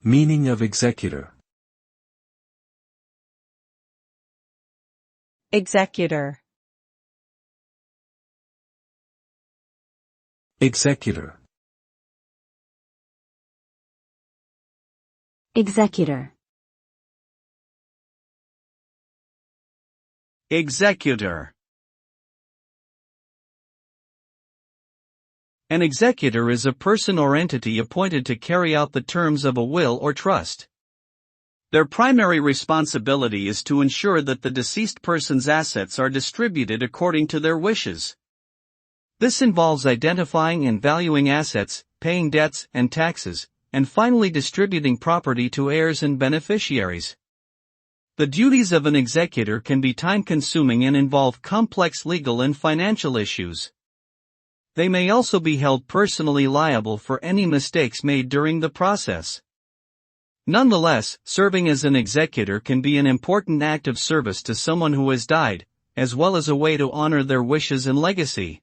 Meaning of executor. Executor. Executor. Executor. Executor. An executor is a person or entity appointed to carry out the terms of a will or trust. Their primary responsibility is to ensure that the deceased person's assets are distributed according to their wishes. This involves identifying and valuing assets, paying debts and taxes, and finally distributing property to heirs and beneficiaries. The duties of an executor can be time-consuming and involve complex legal and financial issues. They may also be held personally liable for any mistakes made during the process. Nonetheless, serving as an executor can be an important act of service to someone who has died, as well as a way to honor their wishes and legacy.